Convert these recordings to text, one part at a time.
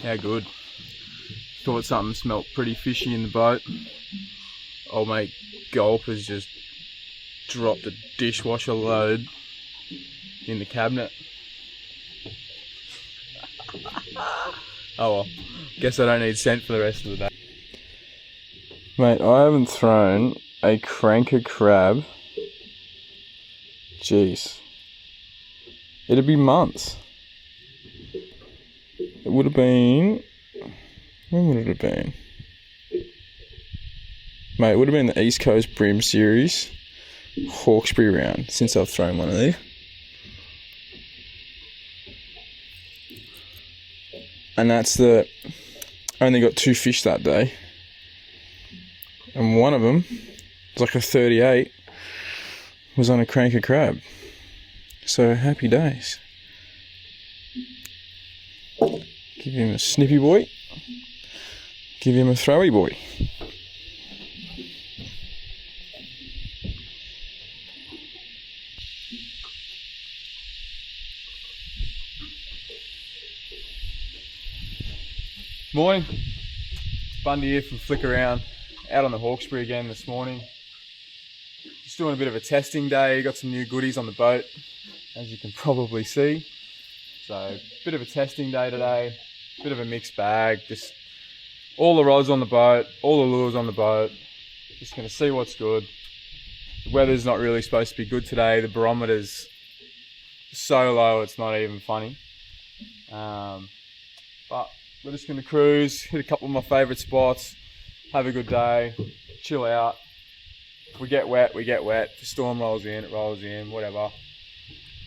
How good. Thought something smelt pretty fishy in the boat. Old mate Gulp has just dropped a dishwasher load in the cabinet. Oh well, guess I don't need scent for the rest of the day. Mate, I haven't thrown a cranker crab. Jeez. It'd be months. It would have been... When would it have been? Mate, it would have been the East Coast Bream Series Hawkesbury round since I've thrown one of these. And that's the... I only got 2 fish that day. And one of them, was like a 38, was on a cranker crab. So happy days. Give him a snippy boy. Give him a throwy boy. Morning. Bundy here from Flick Around. Out on the Hawkesbury again this morning. Just doing a bit of a testing day. Got some new goodies on the boat, as you can probably see. So, bit of a testing day today. Bit of a mixed bag. Just all the rods on the boat, all the lures on the boat. Just going to see what's good. The weather's not really supposed to be good today. The barometer's so low it's not even funny. But we're just going to cruise, hit a couple of my favourite spots, have a good day, chill out. We get wet, we get wet. The storm rolls in, it rolls in, whatever.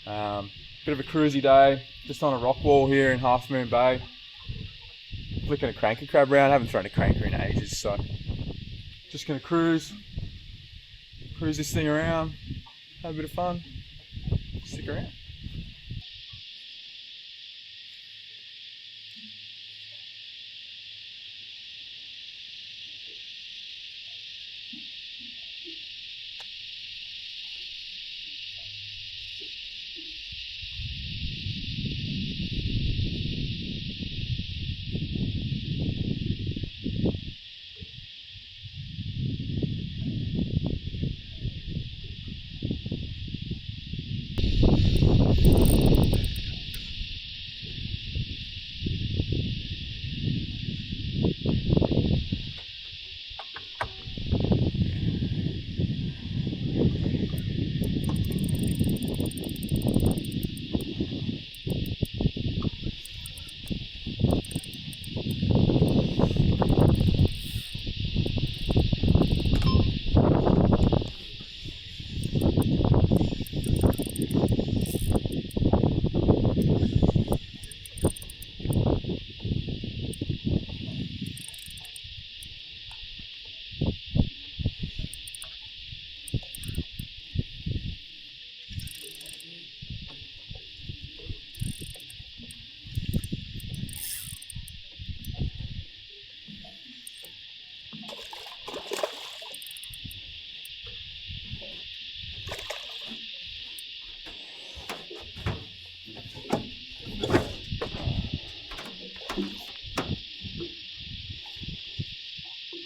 Bit of a cruisy day, just on a rock wall here in Half Moon Bay. Flicking a cranker crab round. I haven't thrown a cranker in ages, so just gonna cruise this thing around, have a bit of fun, stick around.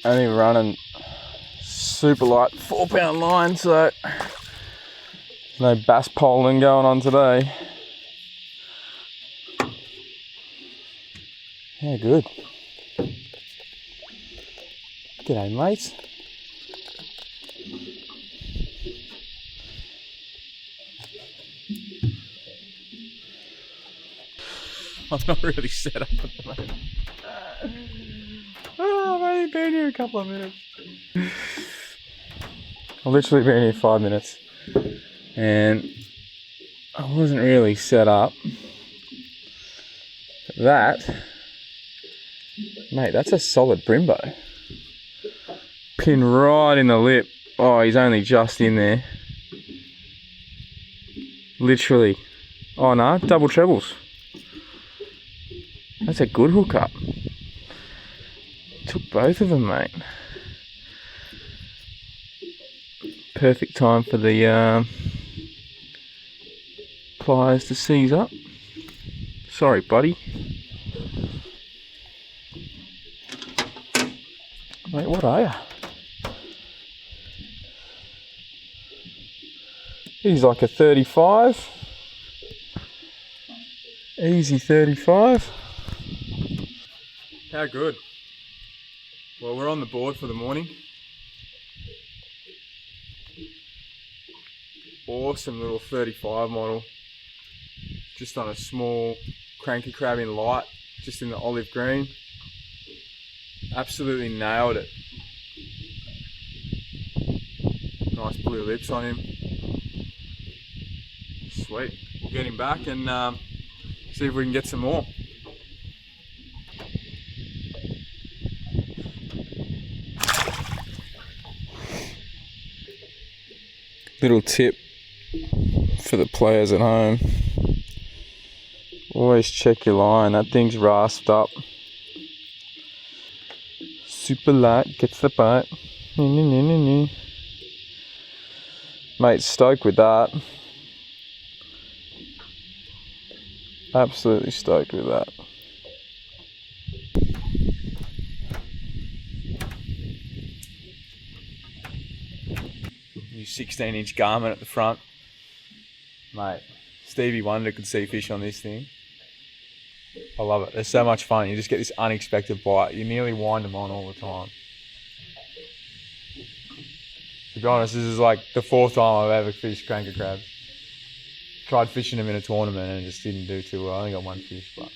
Only running super light 4-pound line, so no bass poling going on today. Yeah, good. G'day, mates. I'm not really set up at the moment. Oh, I've only been here a couple of minutes. I've literally been here 5 minutes and I wasn't really set up. That, mate, that's a solid Brimbo. Pin right in the lip. Oh, he's only just in there. Literally. Oh no, double trebles. That's a good hookup. Took both of them, mate. Perfect time for the pliers to seize up. Sorry, buddy. Mate, what are you? He's like a 35. Easy 35. How good? Well, we're on the board for the morning. Awesome little 35 model. Just on a small cranky crab in light, just in the olive green. Absolutely nailed it. Nice blue lips on him. Sweet. We'll get him back and see if we can get some more. Little tip for the players at home. Always check your line. That thing's rasped up. Super light, gets the bite. Mate, stoked with that. Absolutely stoked with that. New 16-inch garment at the front. Mate, Stevie Wonder could see fish on this thing. I love it. It's so much fun. You just get this unexpected bite. You nearly wind them on all the time. To be honest, this is like the 4th time I've ever fished cranker crabs. Tried fishing them in a tournament and it just didn't do too well. I only got 1 fish, but...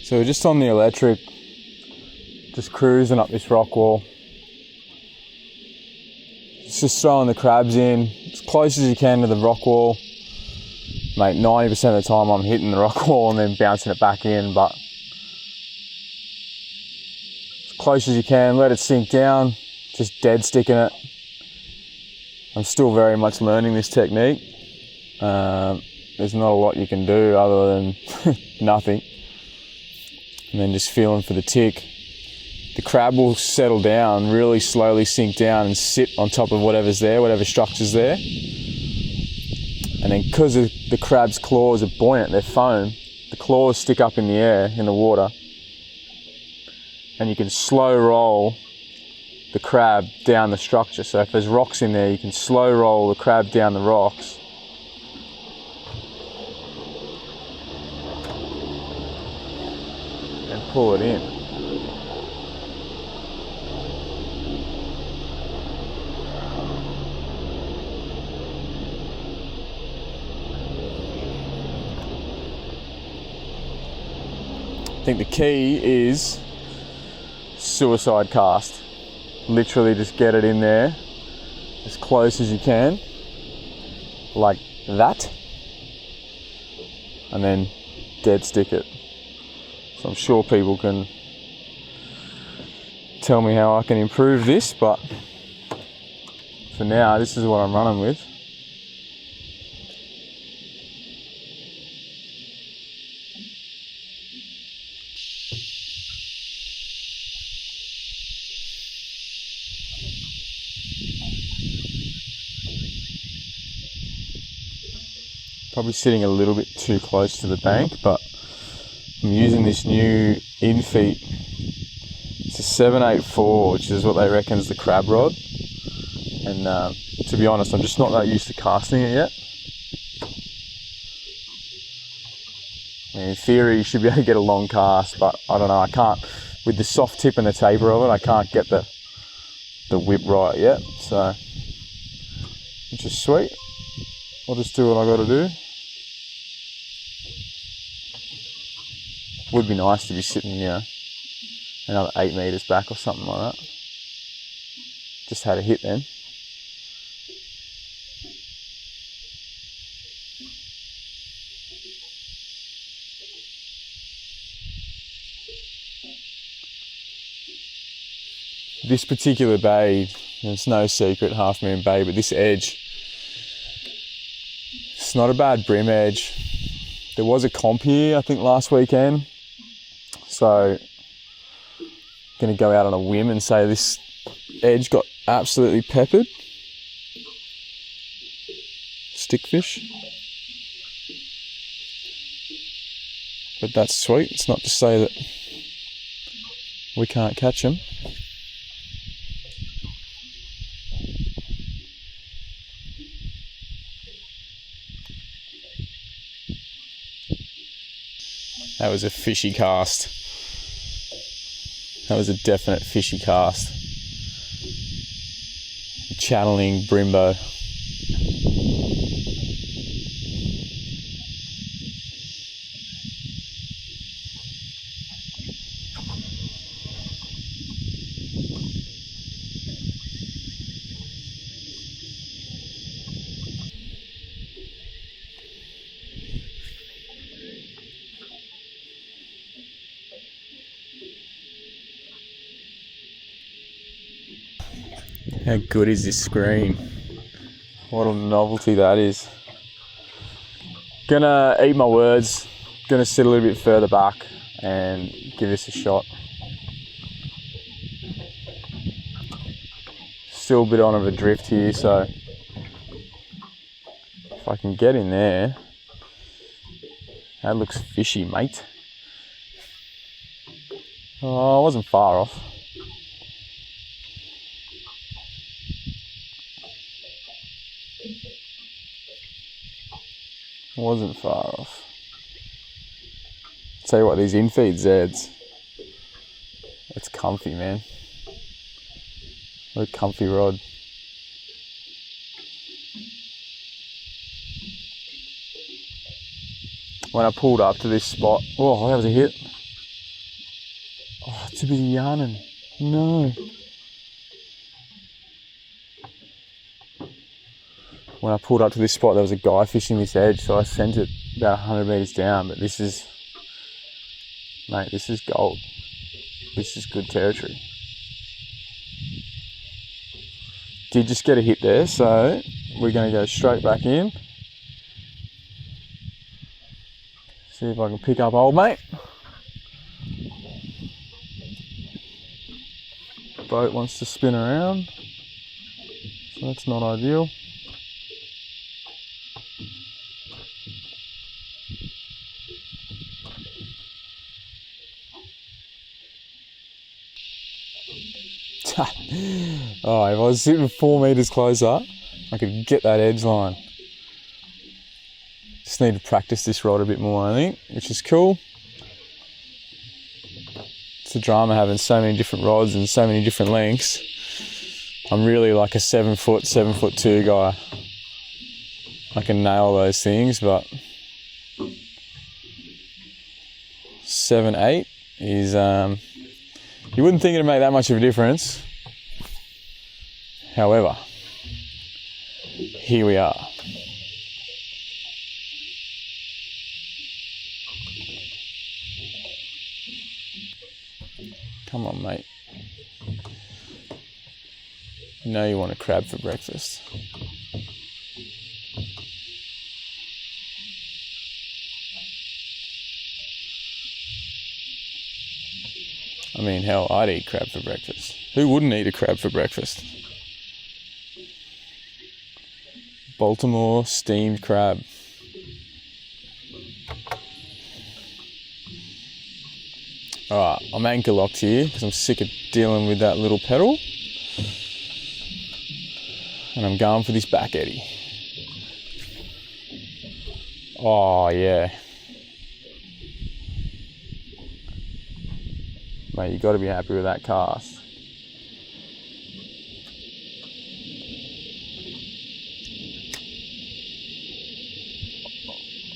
So we're just on the electric, just cruising up this rock wall. It's just throwing the crabs in as close as you can to the rock wall. Mate, 90% of the time I'm hitting the rock wall and then bouncing it back in, but as close as you can, let it sink down, just dead sticking it. I'm still very much learning this technique. There's not a lot you can do other than nothing. And then just feeling for the tick. The crab will settle down, really slowly sink down and sit on top of whatever's there, whatever structure's there. And then because the crab's claws are buoyant, they're foam, the claws stick up in the air, in the water. And you can slow roll the crab down the structure. So if there's rocks in there, you can slow roll the crab down the rocks. And pull it in. I think the key is suicide cast. Literally just get it in there as close as you can, like that, and then dead stick it. So I'm sure people can tell me how I can improve this, but for now this is what I'm running with. Probably sitting a little bit too close to the bank, but I'm using this new infeet. It's a 784, which is what they reckon is the crab rod. And to be honest, I'm just not that used to casting it yet. I mean, in theory, you should be able to get a long cast, but I don't know, I can't, with the soft tip and the taper of it, I can't get the whip right yet, so, which is sweet. I'll just do what I gotta do. Would be nice to be sitting, you know, another 8 meters back or something like that. Just had a hit then. This particular bay, it's no secret, Half Moon Bay, but this edge, It's not a bad brim edge. There was a comp here, I think, last weekend. So, going to go out on a whim and say this edge got absolutely peppered. Stickfish. But that's sweet. It's not to say that we can't catch them. That was a fishy cast. That was a definite fishy cast. Channeling Brimbo. How good is this screen? What a novelty that is. Gonna eat my words, gonna sit a little bit further back and give this a shot. Still a bit on of a drift here, so if I can get in there, that looks fishy, mate. Oh, I wasn't far off. Wasn't far off. Tell you what, these infeed Zeds, it's comfy, man. What a comfy rod. When I pulled up to this spot, oh, that was a hit. Oh, it's a bit of yarning. No. When I pulled up to this spot, there was a guy fishing this edge, so I sent it about 100 metres down, but this is, mate, this is gold. This is good territory. Did just get a hit there, so we're going to go straight back in. See if I can pick up old mate. Boat wants to spin around, so that's not ideal. Oh, if I was sitting 4 metres closer, I could get that edge line. Just need to practice this rod a bit more, I think, which is cool. It's a drama having so many different rods and so many different lengths. I'm really like a 7 foot, 7'2" guy. I can nail those things, but 7'8" is, you wouldn't think it'd make that much of a difference. However, here we are. Come on, mate. You know you want a crab for breakfast. I mean, hell, I'd eat crab for breakfast. Who wouldn't eat a crab for breakfast? Baltimore steamed crab. Alright, I'm anchor locked here because I'm sick of dealing with that little pedal. And I'm going for this back eddy. Oh yeah. Mate, you got to be happy with that cast.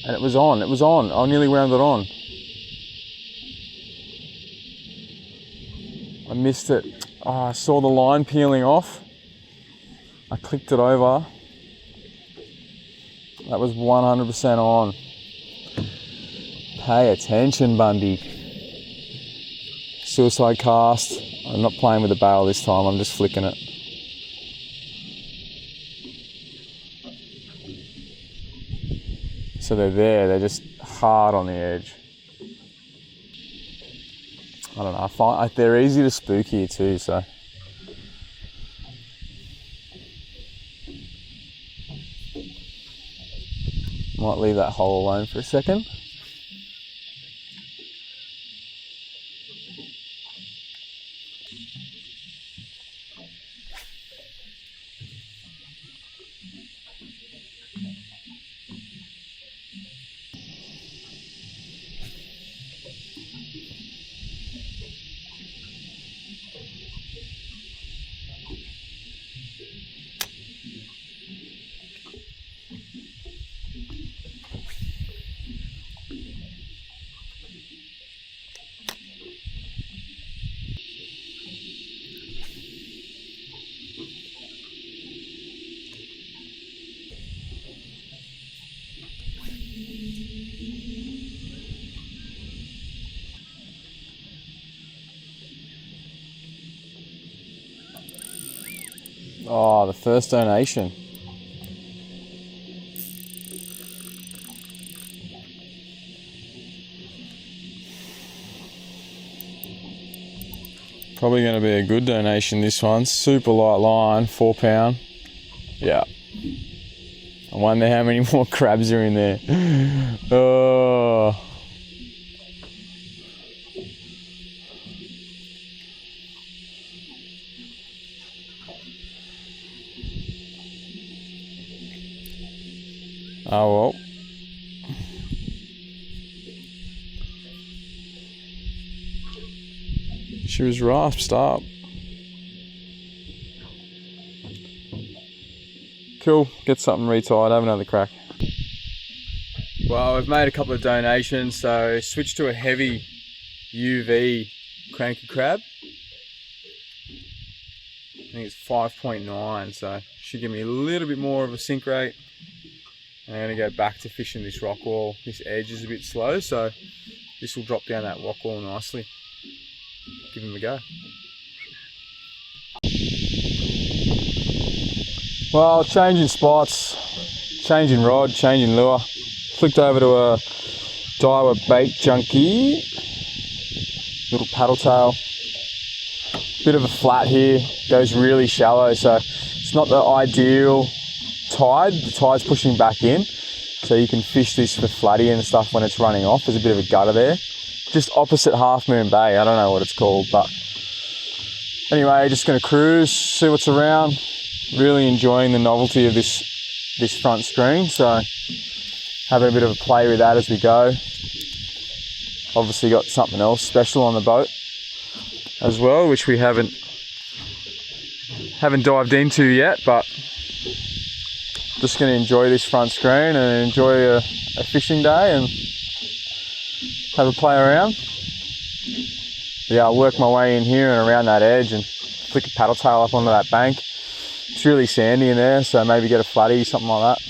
And it was on. I nearly wound it on. I missed it. Oh, I saw the line peeling off. I clicked it over. That was 100% on. Pay attention, Bundy. Suicide cast. I'm not playing with the barrel this time, I'm just flicking it. So they're there, they're just hard on the edge. I don't know, I find they're easy to spook here too, so. Might leave that hole alone for a second. Oh, the first donation. Probably going to be a good donation, this one. Super light line, 4 pound. Yeah. I wonder how many more crabs are in there. Oh. Oh well. She was rasped up. Cool, get something retied, have another crack. Well, I've made a couple of donations, so switched to a heavy UV cranky crab. I think it's 5.9, so should give me a little bit more of a sink rate. I'm going to go back to fishing this rock wall. This edge is a bit slow, so this will drop down that rock wall nicely. Give him a go. Well, changing spots, changing rod, changing lure. Flicked over to a Daiwa bait junkie. Little paddle tail. Bit of a flat here, goes really shallow, so it's not the ideal tide. The tide's pushing back in, so you can fish this for flatty and stuff when it's running off. There's a bit of a gutter there. Just opposite Half Moon Bay, I don't know what it's called, but anyway, just gonna cruise, see what's around. Really enjoying the novelty of this front screen, so having a bit of a play with that as we go. Obviously got something else special on the boat as well, which we haven't dived into yet, but just going to enjoy this front screen and enjoy a fishing day and have a play around. Yeah, I'll work my way in here and around that edge and flick a paddle tail up onto that bank. It's really sandy in there, so maybe get a flatty, something like that.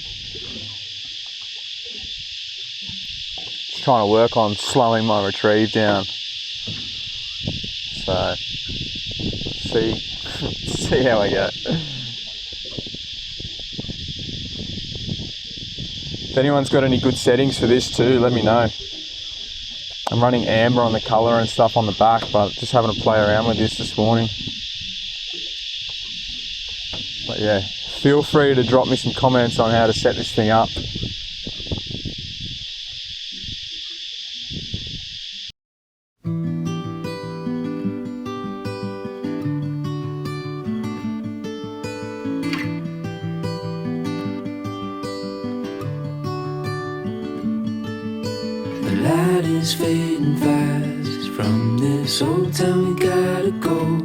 Just trying to work on slowing my retrieve down. So, see how I go. If anyone's got any good settings for this too, let me know. I'm running amber on the colour and stuff on the back, but just having to play around with this morning. But yeah, feel free to drop me some comments on how to set this thing up. The light is fading fast. From this old town we gotta go.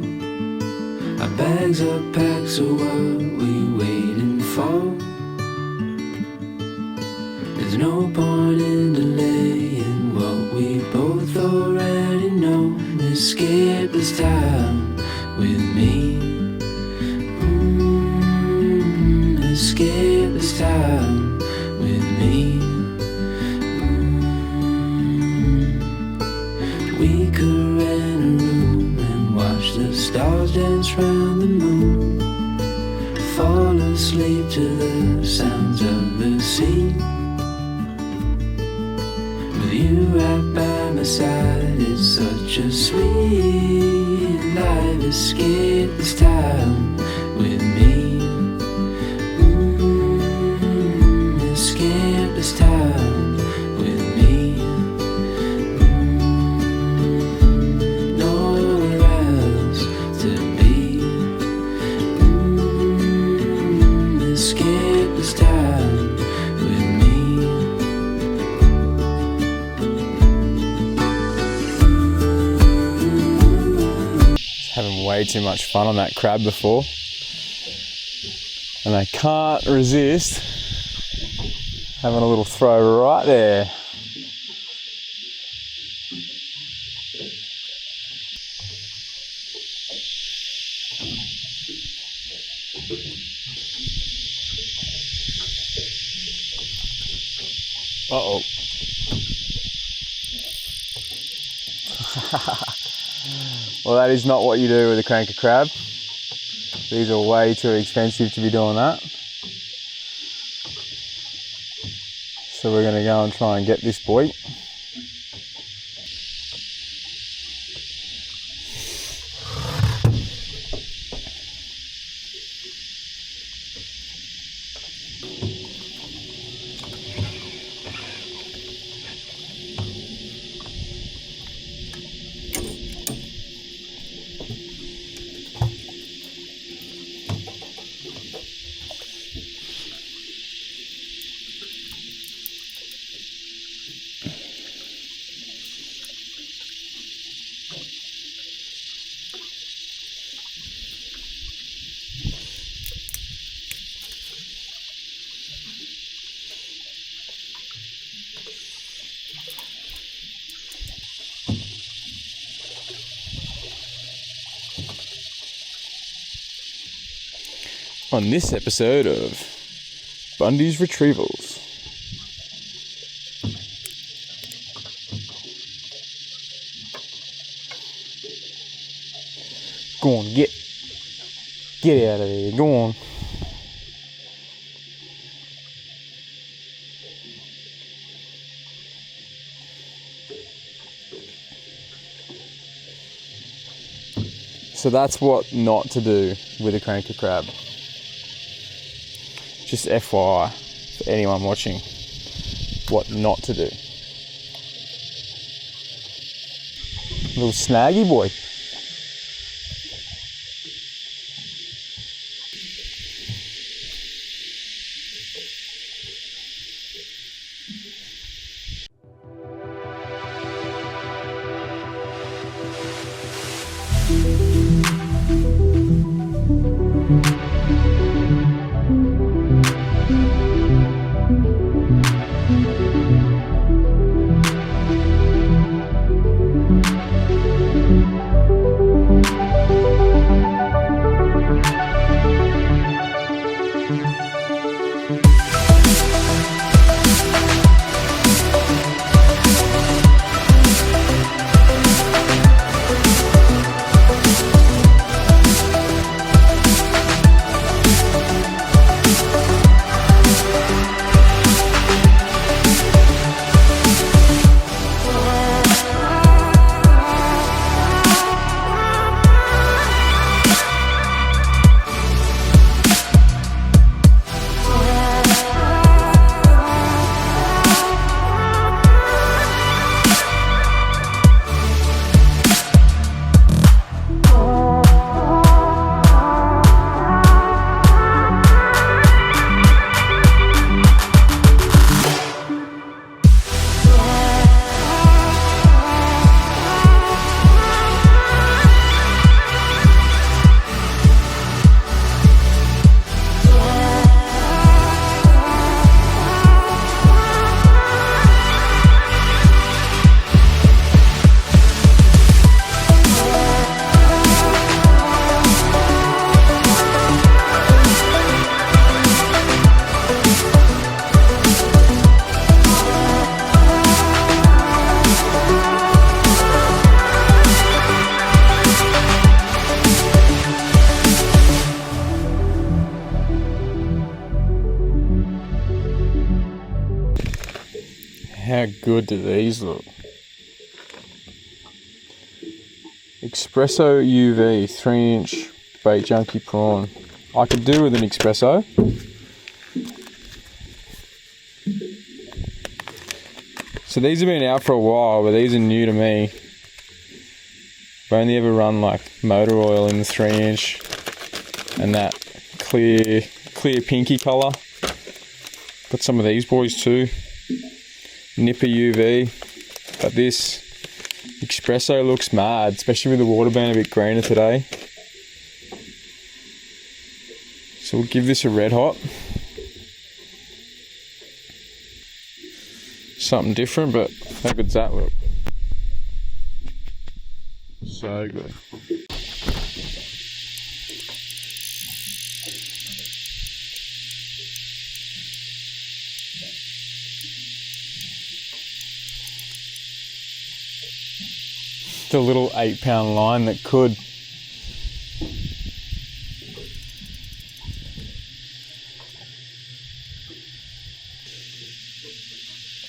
Our bags are packed, so what we waiting for? There's no point in delaying what we both already know. Escape this time with me. Escape this time with me. We could rent a room and watch the stars dance round the moon. Fall asleep to the sounds of the sea. With you right by my side, it's such a sweet life. Escape this time with me. Escape this time with me. Nowhere else to be. Escape this time with me. Having way too much fun on that crab before, and I can't resist having a little throw right there. Uh-oh. Well, that is not what you do with a cranker crab. These are way too expensive to be doing that. So we're going to go and try and get this boy. On this episode of Bundy's Retrievals. Go on, get out of there, go on. So that's what not to do with a cranker crab. Just FYI for anyone watching, what not to do. Little snaggy boy. How good do these look? Espresso UV 3-inch bait junkie prawn. I could do with an espresso. So these have been out for a while, but these are new to me. I've only ever run like motor oil in the 3-inch and that clear pinky colour. Got some of these boys too. Nipper UV. But this espresso looks mad, especially with the water being a bit greener today. So we'll give this a red hot. Something different, but how good's that look? So good. The little 8-pound line that could.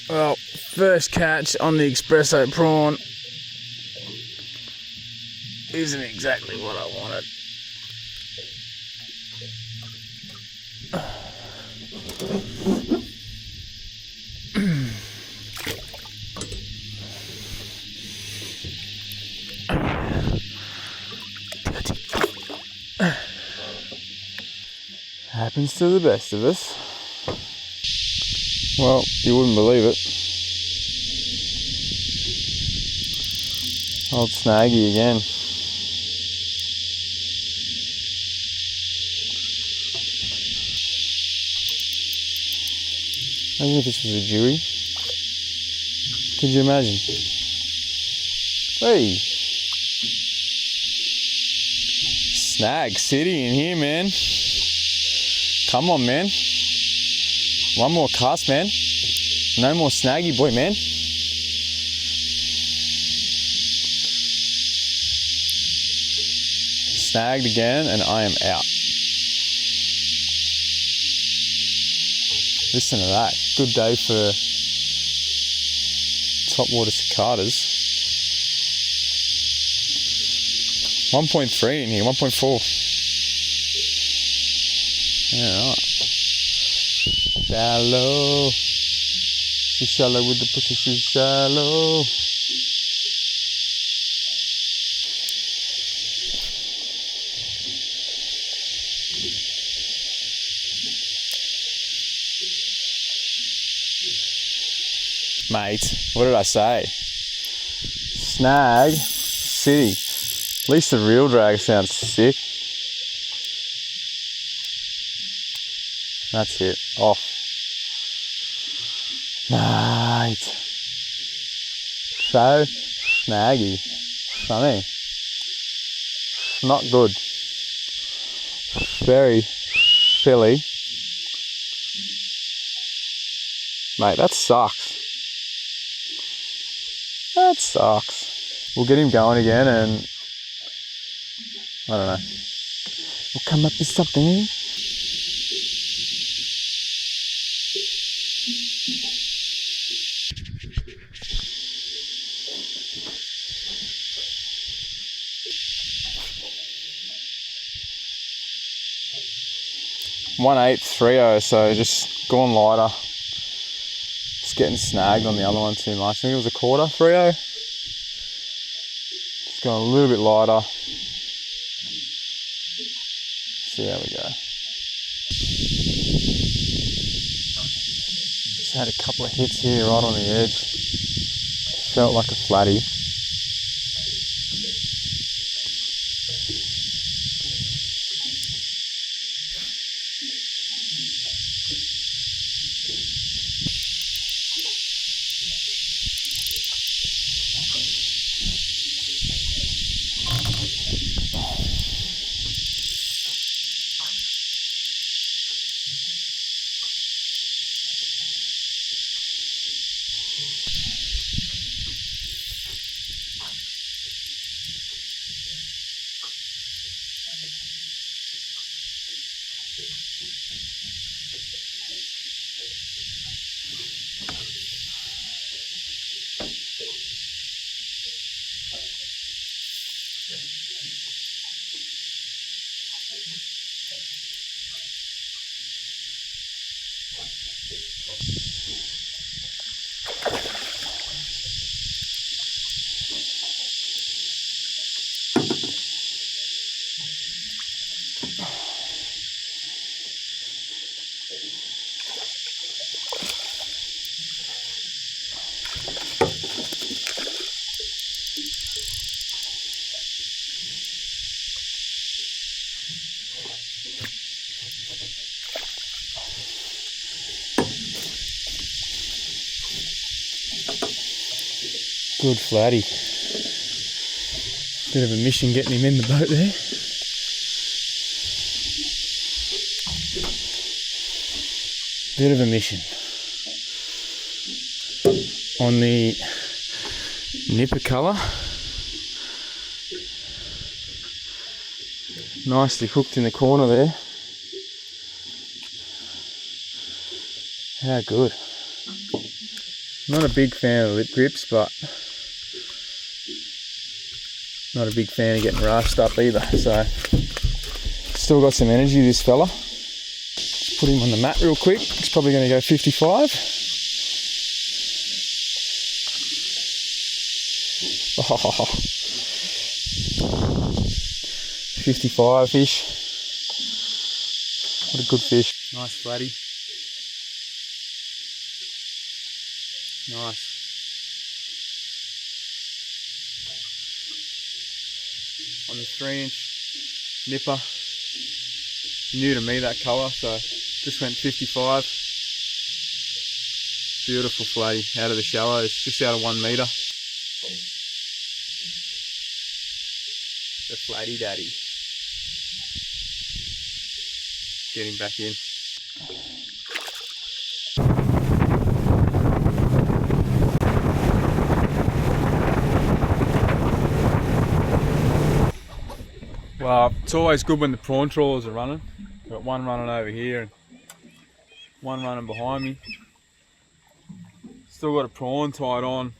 Well, first catch on the espresso prawn isn't exactly what I wanted. Happens to the best of us. Well, you wouldn't believe it. Old Snaggy again. Imagine if this was a Jewy. Could you imagine? Hey! Snag City in here, man. Come on, man. One more cast, man. No more snaggy boy, man. Snagged again, and I am out. Listen to that. Good day for topwater cicadas. 1.3 in here, 1.4. Yeah, right. Shallow. She's shallow with the pussy, she's shallow. Mate, what did I say? Snag City. At least the real drag sounds sick. That's it. Off. Mate. So snaggy. Funny. Not good. Very silly. Mate, that sucks. That sucks. We'll get him going again and I don't know. We'll come up with something. .18 3.0, so just gone lighter. Just getting snagged on the other one too much. I think it was a quarter 3.0. Just going a little bit lighter. See how we go. Just had a couple of hits here right on the edge. Felt like a flatty. Good flatty. Bit of a mission getting him in the boat there. Bit of a mission. On the nipper colour. Nicely hooked in the corner there. How good. Not a big fan of lip grips, but not a big fan of getting roughed up either. So still got some energy, this fella. Just put him on the mat real quick. He's probably going to go 55. Oh, 55 fish. What a good fish. Nice flatty. Nice. On the 3-inch nipper. New to me, that colour, so just went 55. Beautiful flatty out of the shallows, just out of 1 metre. The flatty daddy. Get him back in. Well, it's always good when the prawn trawlers are running. Got one running over here and one running behind me. Still got a prawn tied on,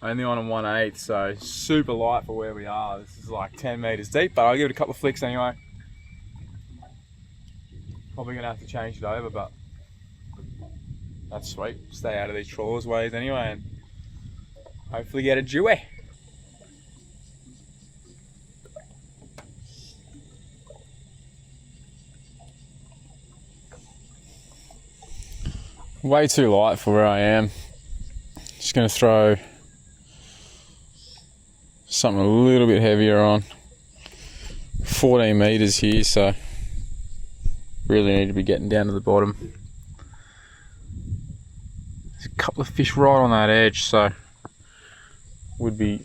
only on a 1/8, so super light for where we are. This is like 10 metres deep, but I'll give it a couple of flicks anyway. Probably gonna have to change it over, but that's sweet. Stay out of these trawlers' ways anyway, and hopefully get a dewey. Way too light for where I am. Just going to throw something a little bit heavier on. 14 metres here, so really need to be getting down to the bottom. There's a couple of fish right on that edge, so would be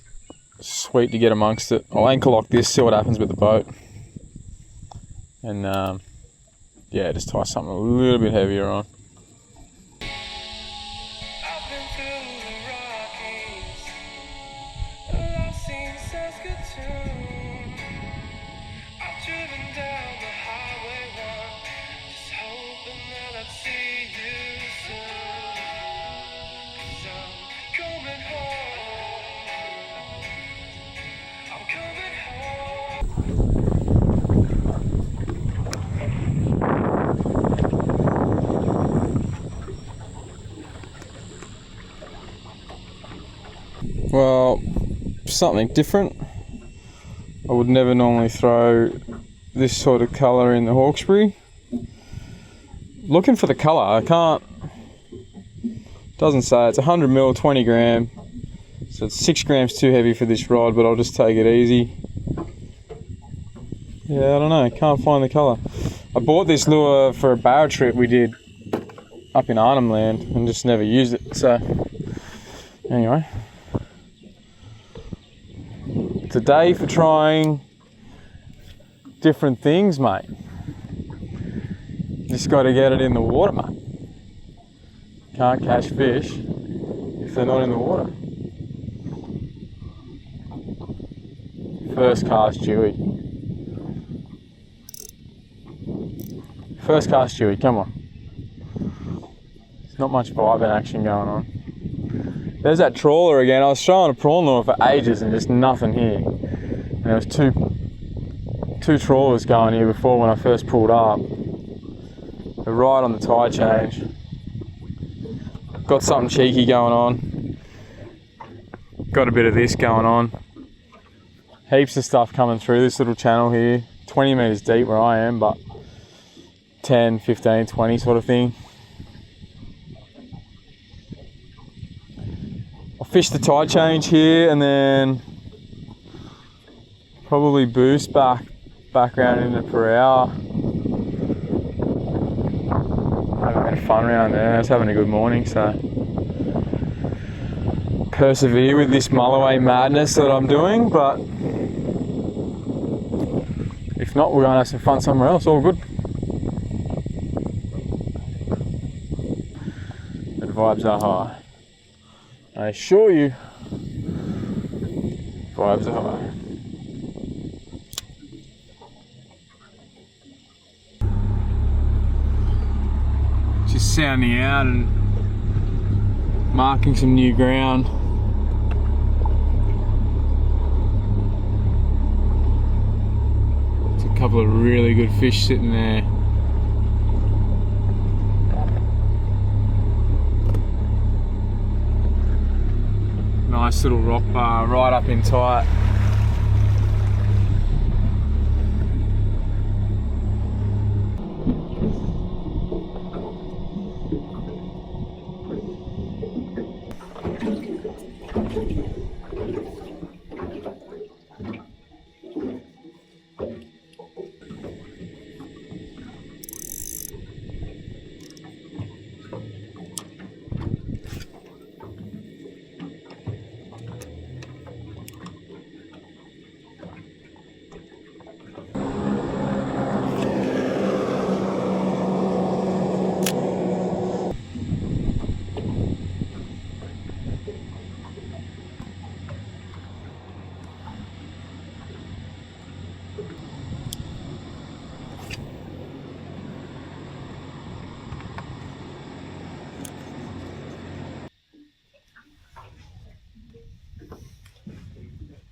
sweet to get amongst it. I'll anchor lock this, see what happens with the boat, and yeah, just tie something a little bit heavier on. Well, something different. I would never normally throw this sort of colour in the Hawkesbury. Looking for the colour, I can't, doesn't say, it's 100ml, 20 gram, so it's 6 grams too heavy for this rod, but I'll just take it easy. Yeah, I don't know, can't find the colour. I bought this lure for a barra trip we did up in Arnhem Land and just never used it, so anyway. It's a day for trying different things, mate. Just got to get it in the water, mate. Can't catch fish if they're not in the water. First cast Dewey. First cast Dewey, come on. There's not much vibing action going on. There's that trawler again. I was throwing a prawn lure for ages and just nothing here. And there was two trawlers going here before when I first pulled up. But We're right on the tide change. Got something cheeky going on. Got a bit of this going on. Heaps of stuff coming through this little channel here. 20 metres deep where I am, but 10, 15, 20 sort of thing. I'll fish the tide change here and then probably boost back around into per hour. Having a bit of fun around there. I was having a good morning, so persevere with this Mulloway madness that I'm doing, but if not, we're going to have some fun somewhere else. All good. The vibes are high. I assure you, vibes are high. Just sounding out and marking some new ground. There's a couple of really good fish sitting there. Nice little rock bar right up in tight.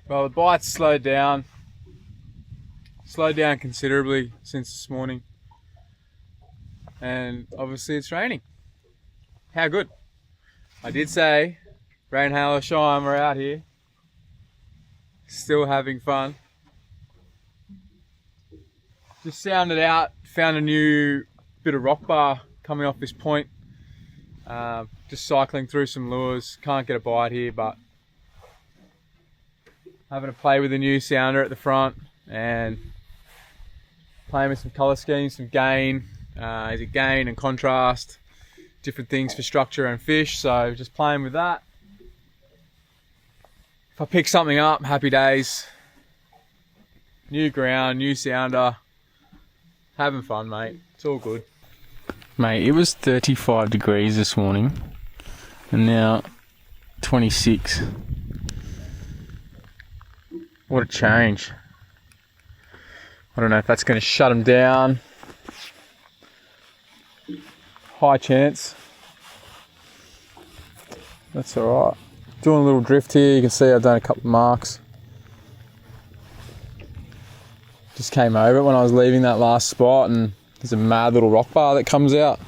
Well, the bite's slowed down considerably since this morning, and obviously it's raining. How good. I did say, rain, hail or shine, we're out here. Still having fun. Just sounded out, found a new bit of rock bar coming off this point. Just cycling through some lures, can't get a bite here, but having a play with the new sounder at the front and playing with some colour schemes, some gain. Is it gain and contrast, different things for structure and fish, so just playing with that. If I pick something up, happy days. New ground, new sounder, having fun, mate. It's all good. Mate, it was 35 degrees this morning and now 26. What a change. I don't know if that's going to shut them down. High chance. That's alright. Doing a little drift here. You can see I've done a couple of marks. Just came over it when I was leaving that last spot and there's a mad little rock bar that comes out.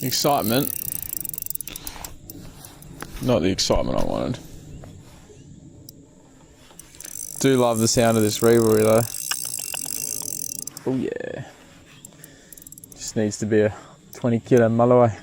Excitement, not the excitement I wanted. Do love the sound of this revelry though. Oh yeah. Just needs to be a 20 kilo Mulloway.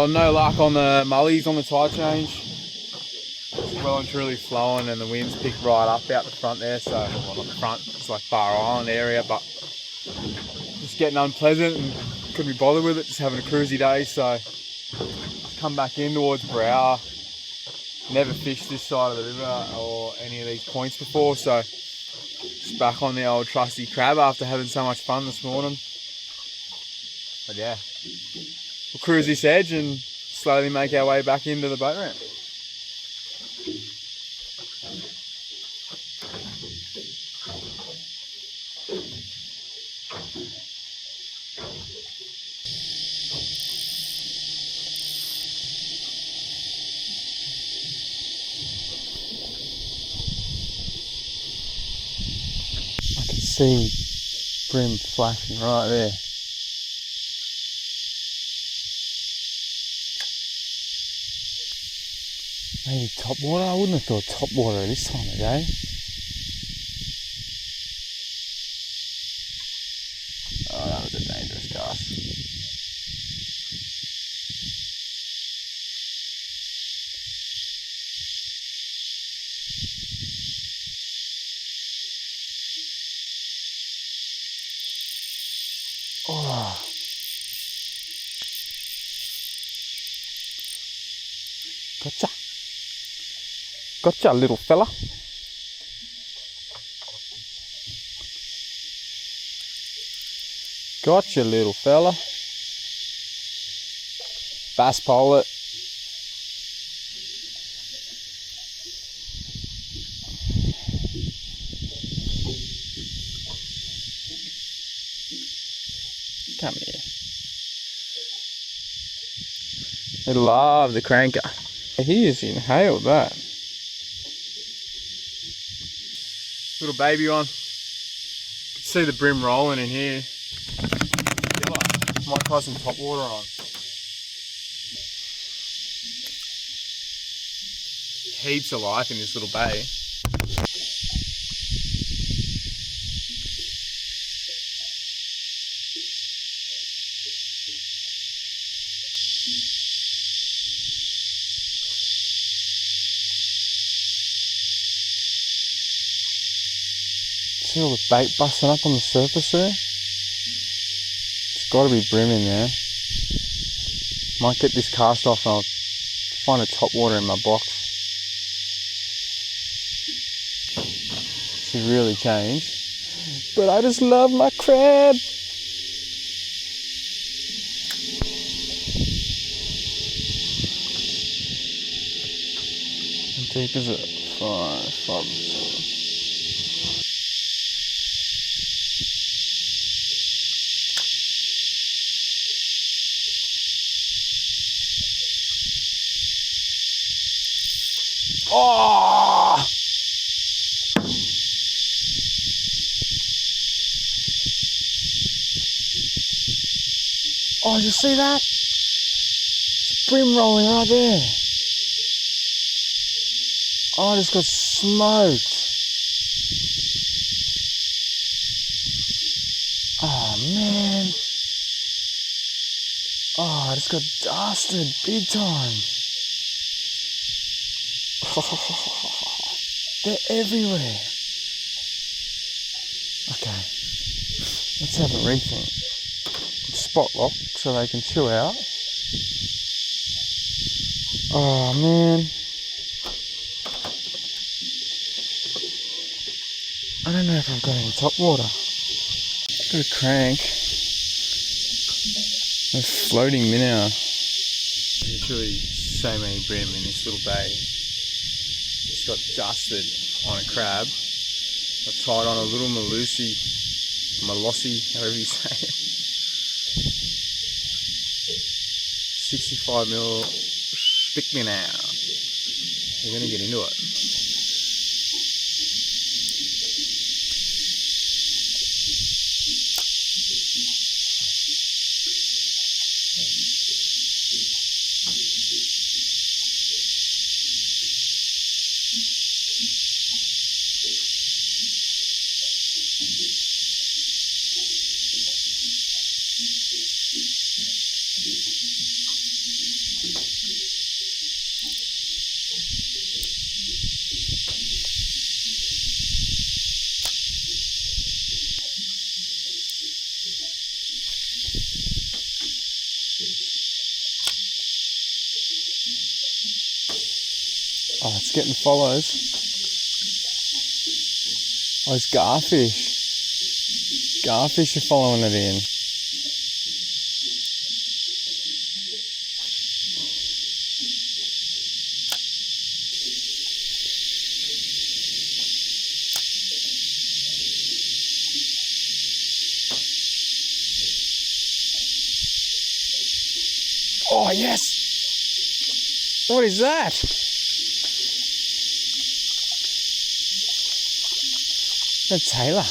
Oh, no luck on the mullies on the tide change. It's well and truly flowing, and the winds picked right up out the front there. So, well, not the front, it's like Bar Island area, but just getting unpleasant and couldn't be bothered with it, just having a cruisy day. So, come back in towards Brower. Never fished this side of the river or any of these points before, so just back on the old trusty crab after having so much fun this morning. But yeah, we'll cruise this edge and slowly make our way back into the boat ramp. See Bream flashing right there. Maybe top water? I wouldn't have thought top water at this time of day. Oh, that was a dangerous cast. Oh. Gotcha. Gotcha, little fella. Gotcha, little fella. Bass pollet. Come here. They love the cranker. He has inhaled that. Little baby one. You can see the brim rolling in here. Killer. Might try some top water on. Heaps of life in this little bay. See all the bait busting up on the surface there? It's got to be brim in there. Might get this cast off and I'll find a top water in my box. Should really change. But I just love my crab. How deep is it? 5. Oh! Oh, did you see that? It's brim rolling right there. Oh, I just got smoked. Oh, man. Oh, I just got dusted big time. They're everywhere. Okay, let's have a rethink. Spot lock so they can chew out. Oh man, I don't know if I've got any top water. Got a crank. A floating minnow. Literally so many brim in this little bay. Just got dusted on a crab. Got tied on a little Molossi, however you say it. 65mm stick me now. We're gonna get into it. Oh, it's getting follows. Oh, it's garfish. Garfish are following it in. Oh, yes! What is that? A tailor.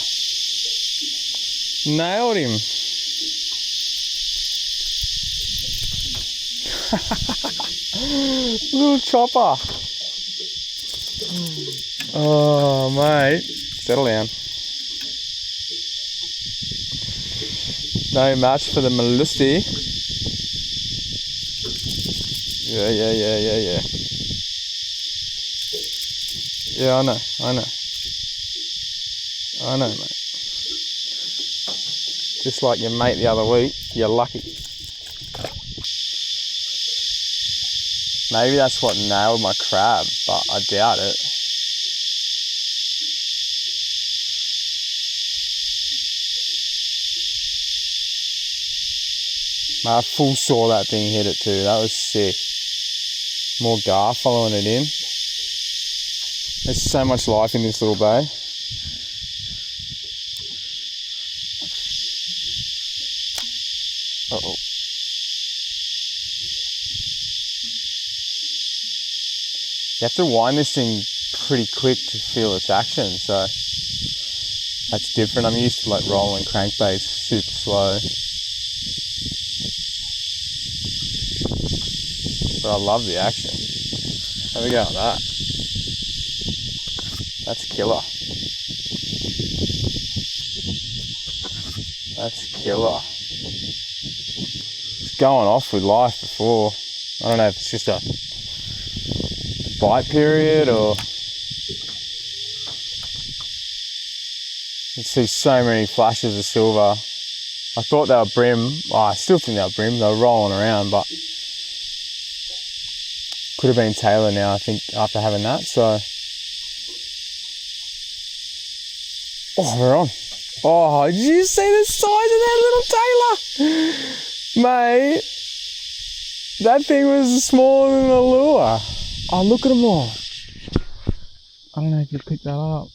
Nailed him. Little chopper. Oh, mate. Settle down. No match for the mollusty. Yeah. Yeah, I know, mate. Just like your mate the other week, you're lucky. Maybe that's what nailed my crab, but I doubt it. I full saw that thing hit it too. That was sick. More gar following it in. There's so much life in this little bay. Uh-oh. You have to wind this thing pretty quick to feel its action, so that's different. I'm used to like rolling crankbaits super slow. But I love the action. Have a go at that. That's killer. That's killer. It's going off with life before. I don't know if it's just a bite period or... You see so many flashes of silver. I thought they were brim. Oh, I still think they were brim. They were rolling around, but could have been tailor now, I think, after having that. So, oh, we're on. Oh, did you see the size of that little tailor? Mate, that thing was smaller than a lure. Oh, look at them all. I don't know if you picked that up.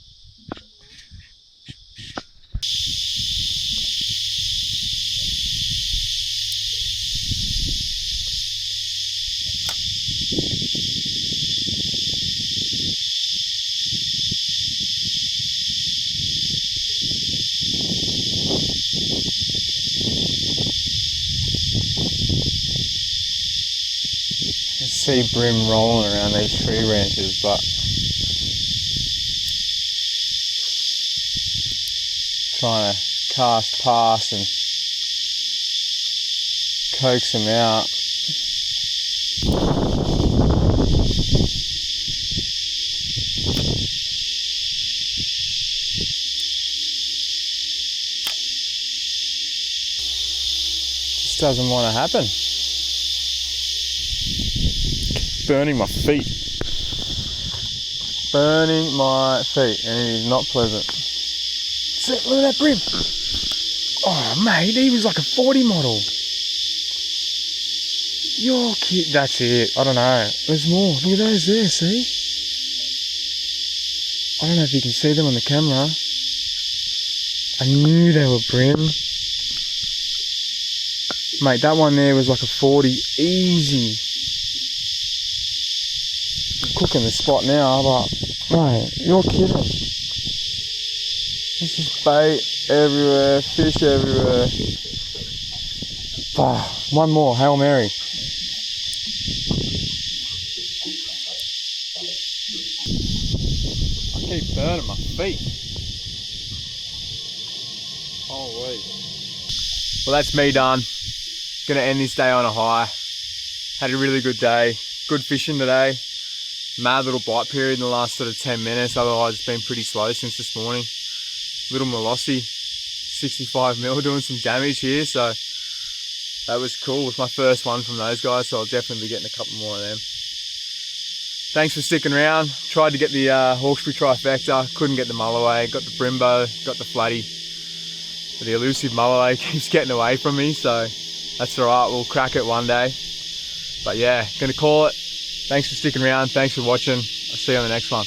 See brim rolling around these tree branches, but trying to cast past and coax them out. Just doesn't want to happen. Burning my feet. Burning my feet, and it is not pleasant. See, look at that brim. Oh mate, he was like a 40 model. You're kidding. That's it. I don't know. There's more. Look at those there, see? I don't know if you can see them on the camera. I knew they were brim. Mate, that one there was like a 40. Easy. Cooking the spot now, but mate, you're kidding. This is bait everywhere, fish everywhere. Ah, one more, Hail Mary. I keep burning my feet. Holy. Well, that's me done. Gonna end this day on a high. Had a really good day. Good fishing today. Mad little bite period in the last sort of 10 minutes, otherwise it's been pretty slow since this morning. Little molossi, 65 mil, doing some damage here, so that was cool. It was my first one from those guys, so I'll definitely be getting a couple more of them. Thanks for sticking around. Tried to get the Hawkesbury trifecta, couldn't get the Mulloway. Got the Brimbo, got the Flatty. But the elusive Mulloway keeps getting away from me, so that's alright, we'll crack it one day. But yeah, gonna call it. Thanks for sticking around, thanks for watching. I'll see you on the next one.